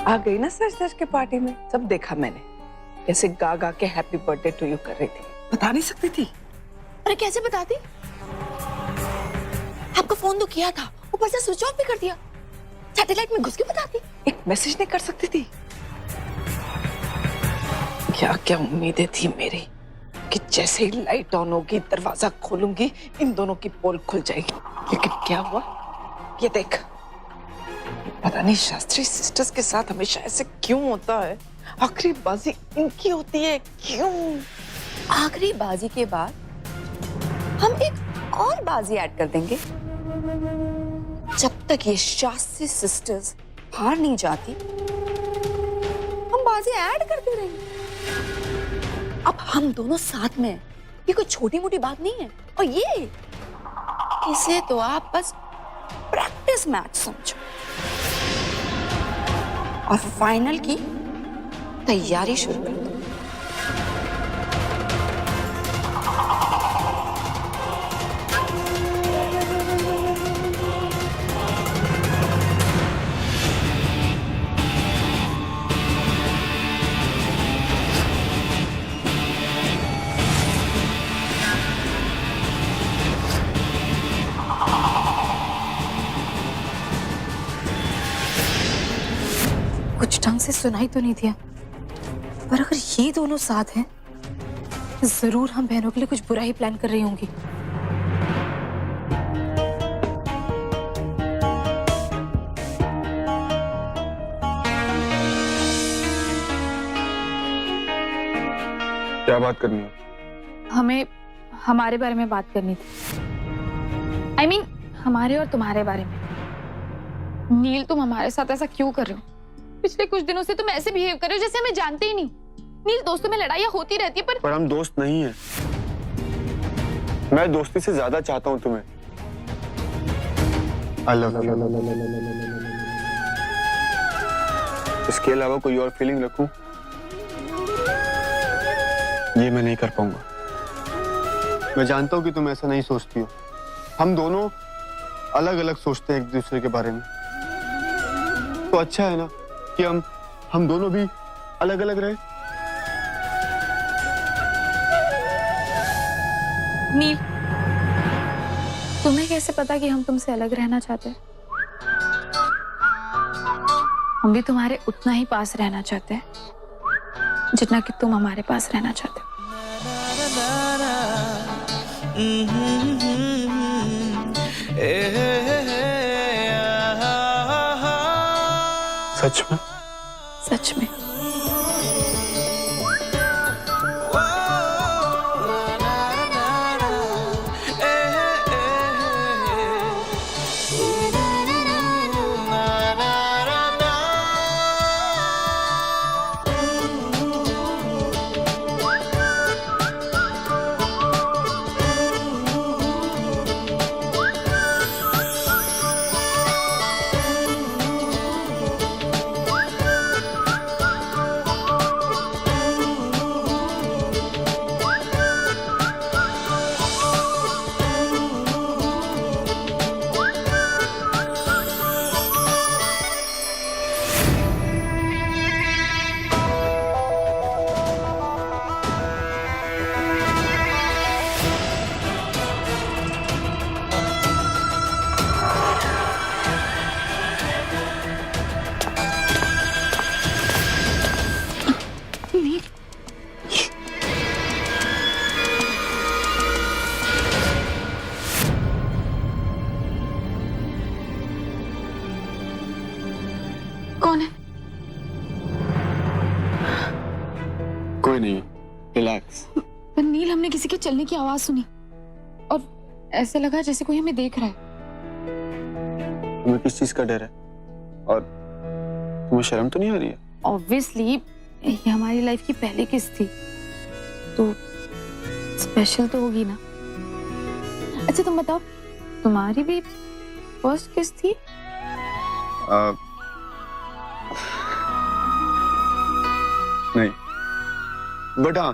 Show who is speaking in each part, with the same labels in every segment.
Speaker 1: आ गई ना सच सच के पार्टी में, सब देखा मैंने कैसे गा गा के हैप्पी बर्थडे टू यू कर रही थी। बता नहीं सकती थी?
Speaker 2: अरे कैसे बताती? आपका फोन तो किया था, ऊपर से स्विच ऑफ भी कर दिया। सैटेलाइट में घुस के बताती?
Speaker 1: एक मैसेज नहीं कर सकती थी? क्या क्या उम्मीदें थी मेरी कि जैसे ही लाइट ऑन होगी, दरवाजा खोलूंगी, इन दोनों की पोल खुल जाएगी। लेकिन क्या हुआ ये देख। पता नहीं शास्त्री सिस्टर्स के साथ हमेशा ऐसे क्यों होता है? आखिरी बाजी इनकी होती है, क्यों?
Speaker 2: आखिरी बाजी के बाद हम एक और बाजी ऐड कर देंगे। जब तक ये शास्त्री सिस्टर्स हार नहीं जाती, हम बाजी ऐड करते रहेंगे। अब हम दोनों साथ में हैं, ये कोई छोटी मोटी बात नहीं है। और ये इसे तो आप बस प्रैक्टिस मैच समझो और फाइनल की तैयारी शुरू कर दो। कुछ ढंग से सुनाई तो नहीं दिया, पर अगर ये दोनों साथ हैं, जरूर हम बहनों के लिए कुछ बुरा ही प्लान कर रही होंगी।
Speaker 3: क्या बात करनी है?
Speaker 4: हमें हमारे बारे में बात करनी थी। I mean, हमारे और तुम्हारे बारे में। नील, तुम हमारे साथ ऐसा क्यों कर रहे हो? पिछले कुछ दिनों से तुम ऐसे बिहेव कर रहे हो जैसे हमें जानते ही नहीं। नील, दोस्तों में लड़ाइयाँ होती रहती है,
Speaker 3: पर हम दोस्त नहीं हैं। मैं दोस्ती से ज्यादा चाहता हूँ तुम्हें। I love you। इसके अलावा कोई और फीलिंग रखूं, ये मैं नहीं कर पाऊंगा। मैं जानता हूँ कि तुम ऐसा नहीं सोचती हो। हम दोनों अलग अलग सोचते हैं एक दूसरे के बारे में, तो अच्छा है ना कि हम दोनों भी अलग अलग रहे।
Speaker 4: नील, तुम्हें कैसे पता कि हम तुमसे अलग रहना चाहते हैं? हम भी तुम्हारे उतना ही पास रहना चाहते हैं जितना कि तुम हमारे पास रहना चाहते हो।
Speaker 3: सच में?
Speaker 4: सच में। कौन है?
Speaker 3: कोई नहीं, रिलैक्स।
Speaker 4: पर नील, हमने किसी के चलने की आवाज सुनी और ऐसे लगा जैसे कोई हमें देख रहा है।
Speaker 3: तुम्हें किस चीज का डर है? और तुम्हें शर्म तो नहीं आ रही है?
Speaker 4: ऑब्वियसली ये हमारी लाइफ की पहली किस थी, तो स्पेशल तो होगी ना। अच्छा तुम बताओ, तुम्हारी भी फर्स्ट किस थी?
Speaker 3: नहीं, बट हाँ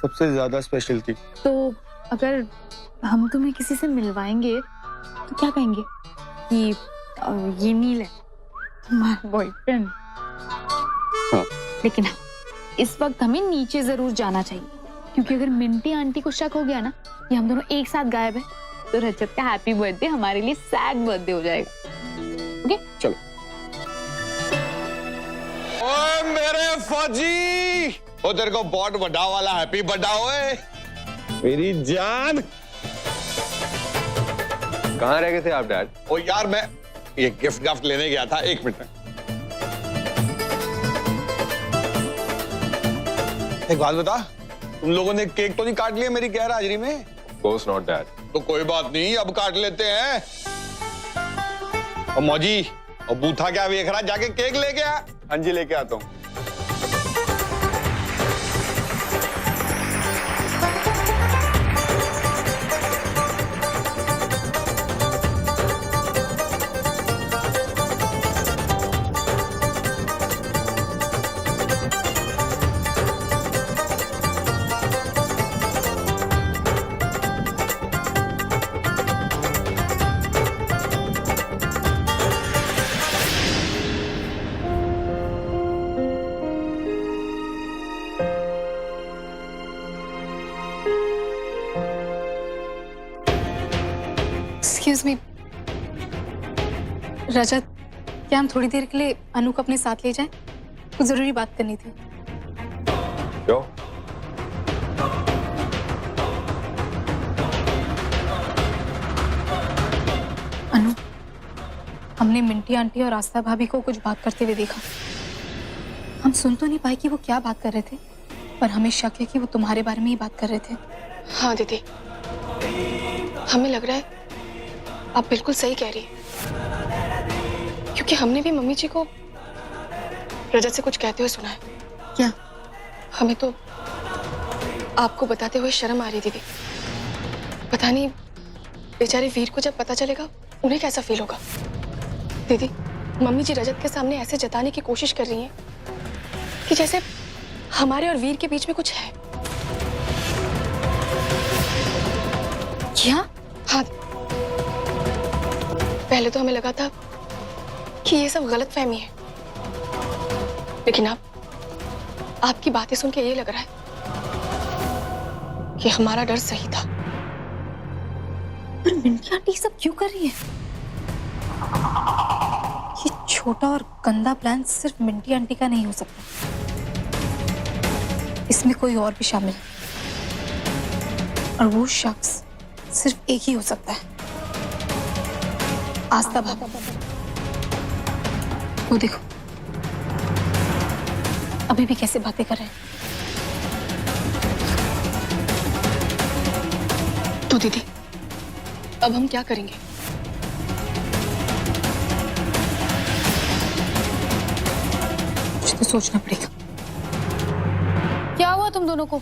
Speaker 3: सबसे ज्यादा स्पेशल थी।
Speaker 4: तो अगर हम तुम्हें किसी से मिलवाएंगे तो क्या कहेंगे कि ये नील है तुम्हारा बॉयफ्रेंड? लेकिन हाँ, इस वक्त हमें नीचे जरूर जाना चाहिए, क्योंकि अगर मिंटी आंटी को शक हो गया ना कि हम दोनों एक साथ गायब हैं, तो रजत का हैप्पी बर्थडे हमारे लिए सैड बर्थडे हो जाएगा। ओके
Speaker 5: चलो। ओए मेरे फौजी, ओ तेरे को बहुत बड़ा वाला हैप्पी बर्थडे ओए मेरी जान।
Speaker 6: कहाँ रह गए थे आप डैड?
Speaker 5: ओ यार मैं ये गिफ्ट लेने गया था, 1 मिनट में। एक बात बता, तुम लोगों ने केक तो नहीं काट लिया मेरी गैर हाजिरी में?
Speaker 6: Of course not, Dad.
Speaker 5: तो कोई बात नहीं, अब काट लेते हैं। और मौजी, और बूथा क्या देख रहा, जाके केक लेके आ।
Speaker 3: हाँ जी, लेके आता हूँ।
Speaker 7: एक्सक्यूज मी रजत, क्या हम थोड़ी देर के लिए अनु को अपने साथ ले जाएं? कुछ जरूरी बात करनी थी।
Speaker 6: क्यों?
Speaker 7: अनु, हमने मिंटी आंटी और आस्था भाभी को कुछ बात करते हुए देखा। हम सुन तो नहीं पाए कि वो क्या बात कर रहे थे, पर हमें शक है कि वो तुम्हारे बारे में ही बात कर रहे थे।
Speaker 8: हाँ दीदी, हमें लग रहा है आप बिल्कुल सही कह रही हैं, क्योंकि हमने भी मम्मी जी को रजत से कुछ कहते हुए सुना है।
Speaker 7: क्या?
Speaker 8: हमें तो आपको बताते हुए शर्म आ रही दीदी। पता नहीं बेचारे वीर को जब पता चलेगा उन्हें कैसा फील होगा। दीदी, मम्मी जी रजत के सामने ऐसे जताने की कोशिश कर रही हैं कि जैसे हमारे और वीर के बीच में कुछ है।
Speaker 7: क्या?
Speaker 8: हाँ, पहले तो हमें लगा था कि ये सब गलत फहमी है, लेकिन अब आपकी बातें सुन के ये लग रहा है कि हमारा डर सही था।
Speaker 7: पर मिंटी आंटी सब क्यों कर रही है? ये छोटा और गंदा प्लान सिर्फ मिंटी आंटी का नहीं हो सकता, इसमें कोई और भी शामिल है, और वो शख्स सिर्फ एक ही हो सकता है, आस्था भाभी। वो देखो, अभी भी कैसे बातें कर रहे हैं।
Speaker 8: तो दीदी, अब हम क्या करेंगे?
Speaker 7: कुछ तो सोचना पड़ेगा।
Speaker 4: क्या हुआ तुम दोनों को?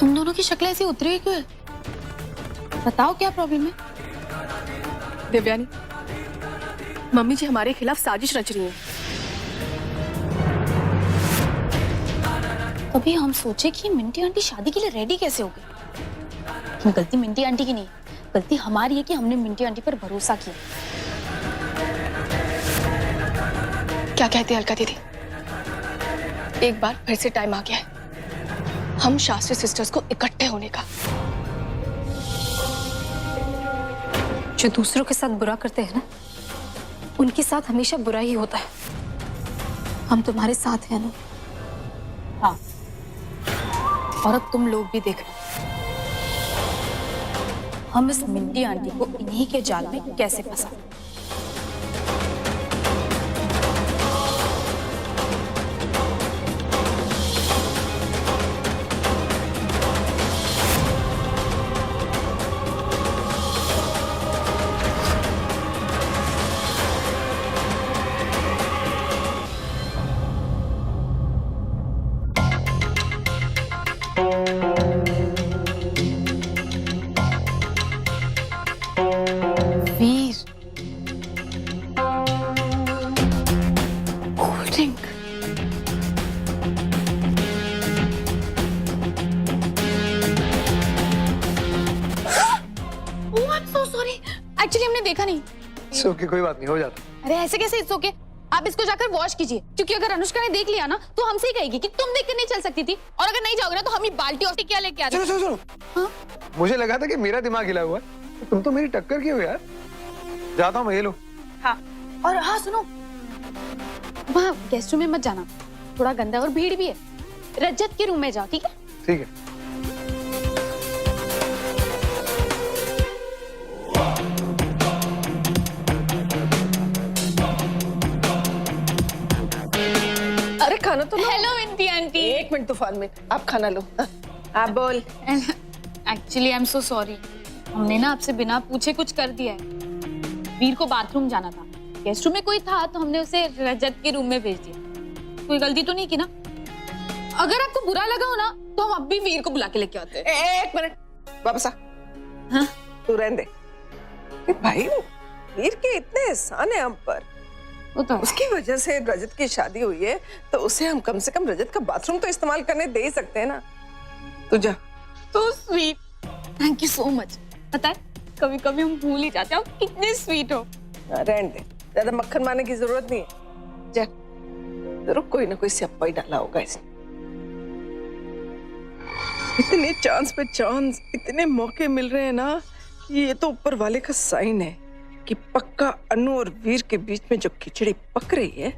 Speaker 4: तुम दोनों की शक्लें ऐसी उतरी हुई क्यों है? बताओ क्या प्रॉब्लम है?
Speaker 8: देवयानी, मम्मी जी हमारे खिलाफ साजिश रच रही हैं।
Speaker 4: तभी हम सोचे कि मिंटी आंटी शादी के लिए रेडी कैसे हो गई। गलती मिंटी आंटी की नहीं, गलती हमारी है कि हमने मिंटी आंटी पर भरोसा किया।
Speaker 8: क्या कहती है अलका दीदी? एक बार फिर से टाइम आ गया है हम शास्त्री सिस्टर्स को इकट्ठे होने का।
Speaker 7: जो दूसरों के साथ बुरा करते हैं ना, उनके साथ हमेशा बुरा ही होता है। हम तुम्हारे साथ हैं ना?
Speaker 4: हाँ, और अब तुम लोग भी देखना, हम इस मिंटी आंटी को इन्हीं के जाल में कैसे फंसा।
Speaker 7: Veer, cold drink.
Speaker 4: Oh I am so sorry, actually हमने देखा नहीं।
Speaker 9: सो की कोई बात नहीं, हो जाता।
Speaker 4: अरे ऐसे कैसे इट्स ओके? आप इसको जाकर वॉश कीजिए, क्योंकि अगर अनुष्का ने देख लिया ना तो हमसे ही कहेगी कि तुम देखकर नहीं चल सकती थी, और अगर नहीं जाओगे ना तो हम ही बाल्टी और क्या लेके आ
Speaker 9: सुनो
Speaker 4: जाएंगे।
Speaker 9: सुनो सुनो, मुझे लगा था कि मेरा दिमाग हिला हुआ है, तुम तो मेरी टक्कर की हो यार। जाता हूँ मैं, ये लो।
Speaker 4: हाँ, और हाँ सुनो, वहाँ गेस्ट रूम में मत जाना, थोड़ा गंदा और भीड़ भी है। रजत के रूम में जाओ, ठीक है?
Speaker 9: ठीक है।
Speaker 1: अरे खाना तो लो।
Speaker 4: Hello Vinti aunty.
Speaker 1: एक मिनट तूफान में, आप खाना लो। आप बोल।
Speaker 4: Actually I am so sorry, हमने ना आपसे बिना पूछे कुछ कर दिया है। वीर को बाथरूम जाना था, गेस्ट रूम में कोई था तो हमने उसे रजत के रूम में भेज दिया। कोई गलती तो नहीं की ना? अगर आपको बुरा लगा हो ना तो हम अब भी वीर को बुला के लेके आते हैं।
Speaker 1: एक मिनट वापस आ।
Speaker 4: हाँ?
Speaker 1: तू रहने दे। ए भाई, वीर के इतने एहसान है हम पर,
Speaker 4: वो तो
Speaker 1: उसकी वजह से रजत की शादी हुई है, तो उसे हम कम से कम रजत का बाथरूम तो इस्तेमाल करने दे ही सकते हैं ना। तू जा।
Speaker 4: तो sweet, thank you so much. पता है कभी कभी हम भूल ही जाते हैं आप कितने स्वीट हो।
Speaker 1: रहने दे, ज्यादा मक्खन मारने की जरूरत नहीं है। जा, जरूर कोई ना कोई स्यापा ही डाला होगा इसने। इतने चांस पे चांस, इतने मौके मिल रहे हैं ना कि ये तो ऊपर वाले का साइन है कि पक्का अनु और वीर के बीच में जो खिचड़ी पक रही है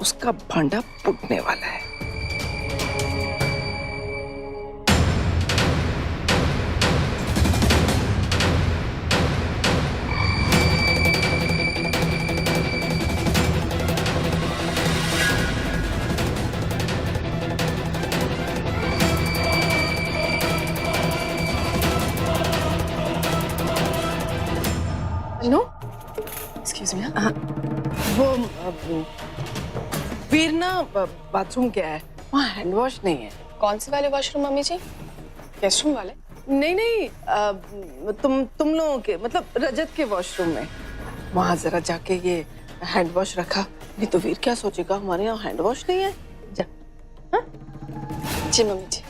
Speaker 1: उसका भांडा फूटने वाला है। No, excuse me. हाँ, वो वीर ना बाथरूम गया है, वहाँ हैंड वॉश नहीं है।
Speaker 8: कौन से वाले वॉशरूम मम्मी जी? गेस्ट रूम वाले?
Speaker 1: नहीं नहीं, तुम लोगों के मतलब रजत के वॉशरूम में, वहाँ जरा जाके ये हैंड वॉश रखा, नहीं तो वीर क्या सोचेगा हमारे यहाँ हैंड वॉश नहीं है। जा।
Speaker 8: जी मम्मी जी।